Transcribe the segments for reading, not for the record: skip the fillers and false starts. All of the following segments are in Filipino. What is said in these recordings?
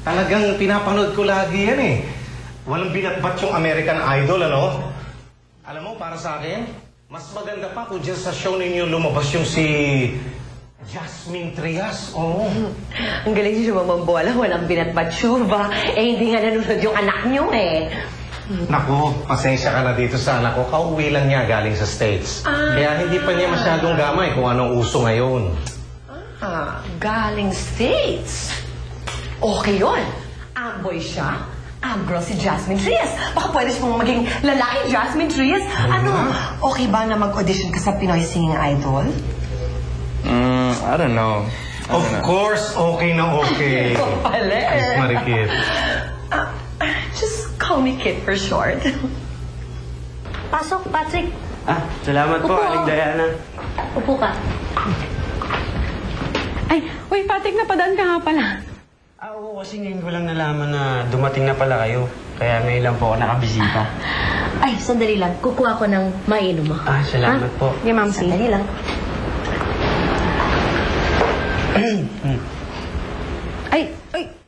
Talagang pinapanood ko lagi yan eh. Walang binatbat yung American Idol, ano? Alam mo, para sa akin, mas maganda pa kung dyan sa show ninyo lumabas yung si Jasmine Trias. Oo. Ang galing niyo mamambola, walang binatbat ba? Eh, hindi nga nanonood yung anak niyo eh. Naku, pasensya ka na dito sa anak ko. Kauwi lang niya galing sa States. Kaya hindi pa niya masyadong gamay kung anong uso ngayon. Galing States. Okay yun. Amboy siya. Girl si Jasmine Trias. Baka pwede siyang maging lalaki Jasmine Trias. Ano, okay ba na mag-audition ka sa Pinoy Singing Idol? I don't know. Of course, okay na okay. Ito pala eh. Miss Marikit. Just call me Kit for short. Pasok, Patrick. Salamat po, Upo. Aling Diana. Upo ka. Ay, uy, Patrick, napadaan ka nga pala. Oo, kasi ngayon ko lang nalaman na dumating na pala kayo. Kaya ngayon lang po ako nakabisita. Ay, sandali lang. Kukuha ko ng mainom mo. Salamat po. Okay, Ma'am C. Sandali lang. Ay,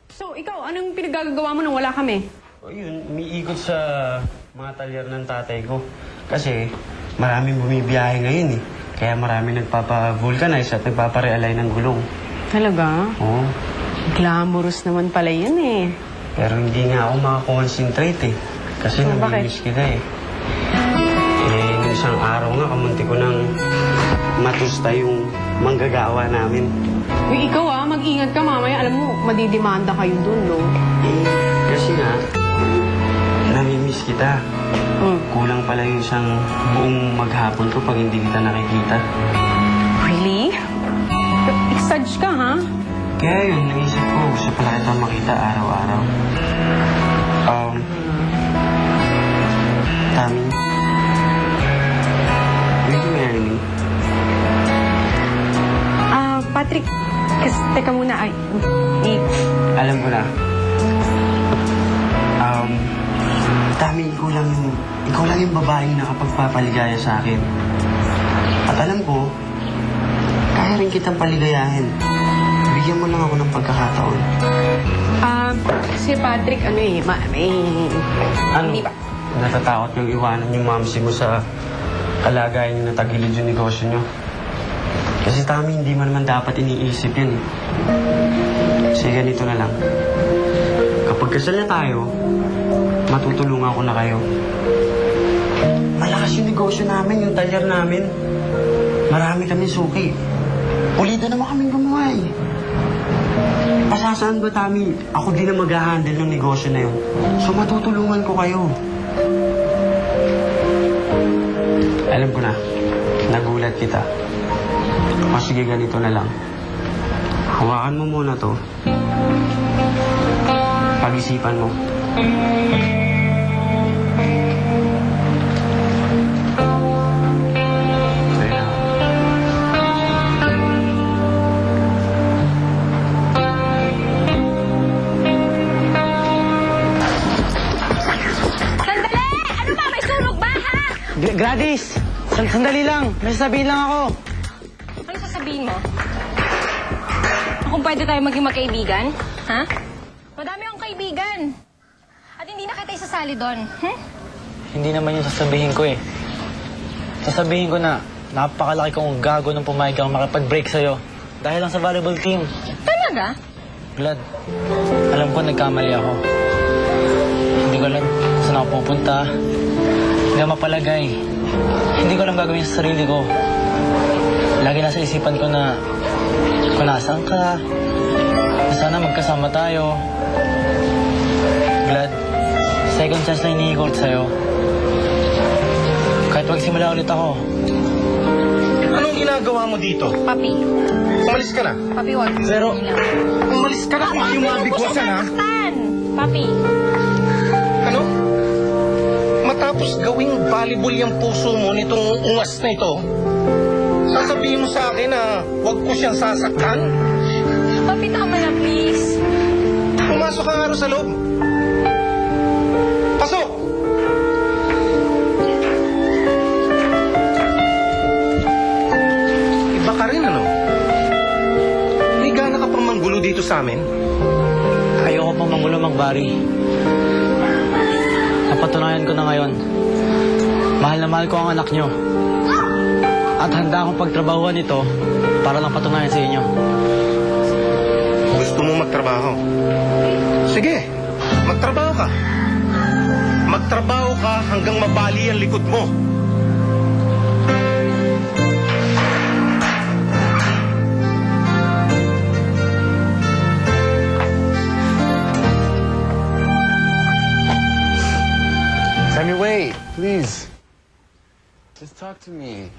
so ikaw, anong pinagagagawa mo nung wala kami? O yun, umiikot sa mga talyer ng tatay ko. Kasi maraming bumibiyahe ngayon eh. Kaya maraming nagpapa-vulcanize at nagpapa-realign ng gulong. Talaga? Oo. Glamorous naman pala yun eh. Pero hindi nga ako makakonsentrate eh. Kasi Oh, namimiss kita eh. Nung isang araw nga, kamunti ko nang matusta yung manggagawa namin. Uy, ikaw mag-ingat ka mamaya. Alam mo, madidimanda kayo dun, no? Kasi nga, namimiss kita. Kulang pala yung isang buong maghapon ko pag hindi kita nakikita. Really? Exage ka, ha? Kaya yun, naisip ko, gusto pala kita makita araw-araw. Tami, will you marry me? Patrick, teka muna. Alam ko na. Tami, ikaw lang yung babaeng nakapagpapaligaya sa akin. At alam ko, kaya rin kitang paligayahin. Bigyan mo lang ako ng pagkakataon. Si Patrick, hindi ba? Natatakot niyong iwanan yung mamsi mo sa kalagayan niyo na tagilid yung negosyo niyo. Kasi Tami, hindi mo naman dapat iniisip yan eh. Kasi ganito na lang. Kapag kasal na tayo, matutulungan ko na kayo. Malakas yung negosyo namin, yung talyer namin. Marami kami suki. Pulido naman kaming gumawa eh. Pasasaan ba, Tami? Ako din ang mag-handle ng negosyo na yun. So matutulungan ko kayo. Alam ko na, nagulat kita. O sige, ganito na lang. Hawakan mo muna to. Pag-isipan mo. Sandali! Ano ba? May sunog ba, ha? Gladys! Sandali lang. May sabihin lang ako. Ano sasabihin mo? Kung pwede tayo maging magkaibigan? Ha? Madami akong kaibigan. At hindi na kita isasali doon. Hindi naman yung sasabihin ko eh. Sasabihin ko na napakalaki kong gago nung pumayag akong makipag-break sa'yo. Dahil lang sa volleyball team. Talaga? Glad, alam ko nagkamali ako. Hindi ko alam saan ako pupunta. Hindi ako mapalagay. Hindi ko alam gagawin sa sarili ko. Lagi nasa isipan ko na kung nasaan ka, na sana magkasama tayo. Glad, second chance na hinihingi ko ulit sa'yo. Kahit magsimula ulit ako. Anong ginagawa mo dito? Papi. Umalis ka na. Papi, wag. Pero, umalis ka na kung ayaw mabigwasan, ha? Papi. Ano? Matapos gawing volleyball yung puso mo nitong ungas na ito, sasabihin mo sa akin na huwag ko siyang sasaktan? Papi, tama na, please. Pumasok ka nga rin sa loob. Pasok! Iba ka rin, ano? May gana ka pang manggulo dito sa amin? Ayoko pa Mang Barry. Napatunayan ko na ngayon. Mahal na mahal ko ang anak nyo. At handa akong pagtrabahuan ito para lang patunayan sa inyo. Gusto mo magtrabaho? Sige, magtrabaho ka. Magtrabaho ka hanggang mabali ang likod mo. Sammy, wait, please. Just talk to me.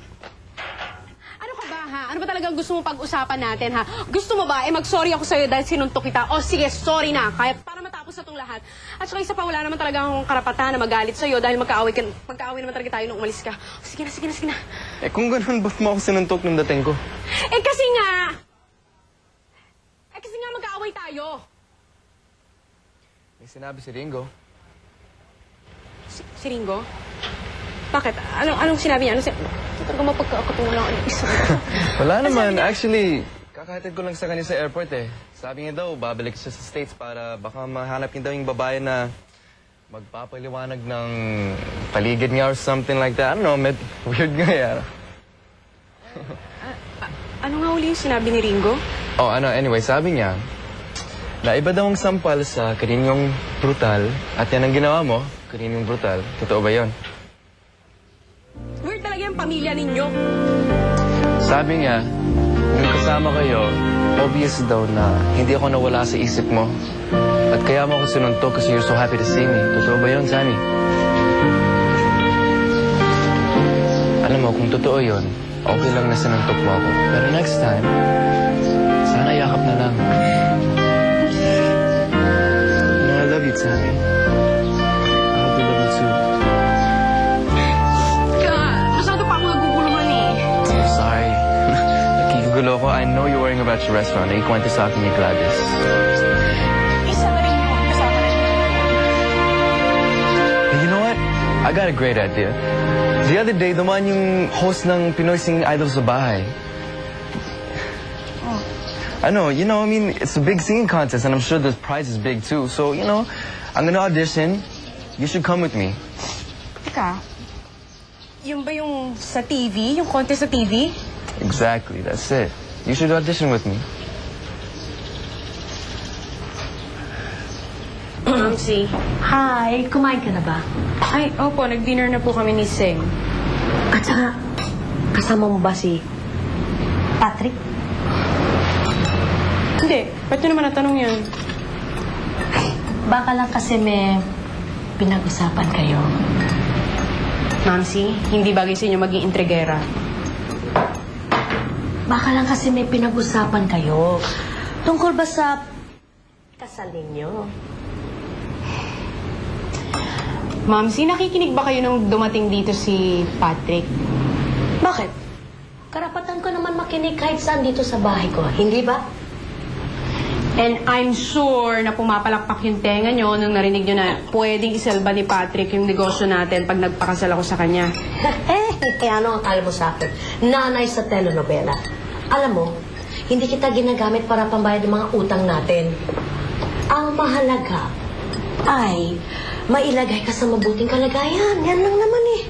Ano ka ba, ha? Ano ba talagang gusto mo pag-usapan natin, ha? Gusto mo ba, mag-sorry ako sa'yo dahil sinuntok kita? O sige, sorry na. Kaya para matapos na tong lahat. At saka isa pa, wala naman talaga akong karapatan na magalit sa'yo dahil magkaaway naman talaga tayo nung umalis ka. O, sige na. Eh kung ganun, ba't mo ako sinuntok nung dating ko? Eh kasi nga magkaaway tayo. May sinabi si Ringo. Si Ringo? Bakit? Anong sinabi niya? Talaga mapagkakatong lang ang isa. Wala naman. Actually, kakahatid ko lang sa kanya sa airport eh. Sabi niya daw, babalik siya sa States para baka mahanap niya daw yung babae na magpapaliwanag ng paligid niya or something like that. I don't know, weird nga yan. Ano nga uli yung sinabi ni Ringo? Oh, anyway, sabi niya, na iba daw ang sampal sa kaninyong brutal at yan ang ginawa mo, kaninyong brutal. Totoo ba yun? Weird talaga yung pamilya ninyo. Sabi niya, nung kasama kayo, obvious daw na hindi ako nawala sa isip mo. At kaya mo ako sinuntok kasi you're so happy to see me. Totoo ba yun, Sammy? Alam mo, kung totoo yun, okay lang na sinuntok mo ako. Pero next time, sana yakap na lang. You know, I love you, Sammy. I hope you love me too. Masyado pa ako naguguluhan eh. Sorry. Nakikigulo ko. I know you're worrying about your restaurant. Naikwento sa akin ni Gladys. Isa na rin mo. Kasama na rin. Hey, you know what? I got a great idea. The other day, dumaan yung host ng Pinoy Singing Idol sa bahay. I know, I mean, it's a big singing contest and I'm sure the prize is big too. So, I'm gonna audition. You should come with me. Teka, yung ba yung sa TV? Yung contest sa TV? Exactly, that's it. You should audition with me. Mamsi. Hi, kumain ka na ba? Ay, opo, nag-dinner na po kami ni Seng. At saka, kasama mo ba si Patrick? Hindi, ba't nyo naman natanong yan? Baka lang kasi may pinag-usapan kayo. Mamsi, hindi bagay sa inyo maging intrigera. Baka lang kasi may pinag-usapan kayo. Tungkol ba sa kasal ninyo? Mamsi, nakikinig ba kayo nung dumating dito si Patrick? Bakit? Karapatan ko naman makinig kahit saan dito sa bahay ko, hindi ba? And I'm sure na pumapalakpak yung tenga nyo nung narinig nyo na pwedeng isalba ni Patrick yung negosyo natin pag nagpakasal ako sa kanya. Ano ang akala mo sa akin? Nanay sa telenovela. Alam mo, hindi kita ginagamit para pambayad ng mga utang natin. Ang mahalaga ay mailagay ka sa mabuting kalagayan. Yan lang naman eh.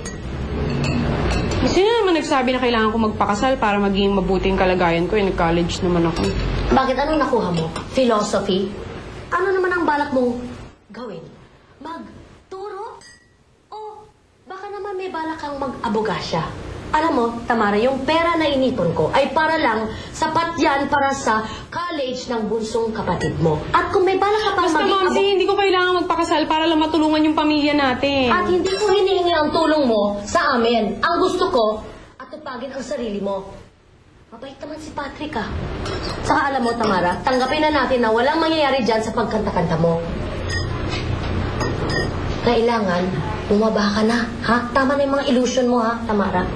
Sino naman nagsabi na kailangan ko magpakasal para maging mabuting kalagayan ko? Nag-college naman ako. Bakit? Anong nakuha mo? Philosophy? Ano naman ang balak mong gawin? Magturo? O baka naman may balak kang mag-abogasya? Alam mo, Tamara, yung pera na inipon ko ay para lang, sapat yan para sa college ng bunsong kapatid mo. At kung may balak ka pang Basta, Mamsi, hindi ko kailangan magpakasal para lang matulungan yung pamilya natin. At hindi ko hinihingi ang tulong mo sa amin. Ang gusto ko, atupagin ang sarili mo. Mabait naman si Patrick, ah. Saka alam mo, Tamara, tanggapin na natin na walang mangyayari dyan sa pagkanta-kanta mo. Kailangan, bumaba ka na, ha? Tama na yung mga illusion mo, ha, Tamara?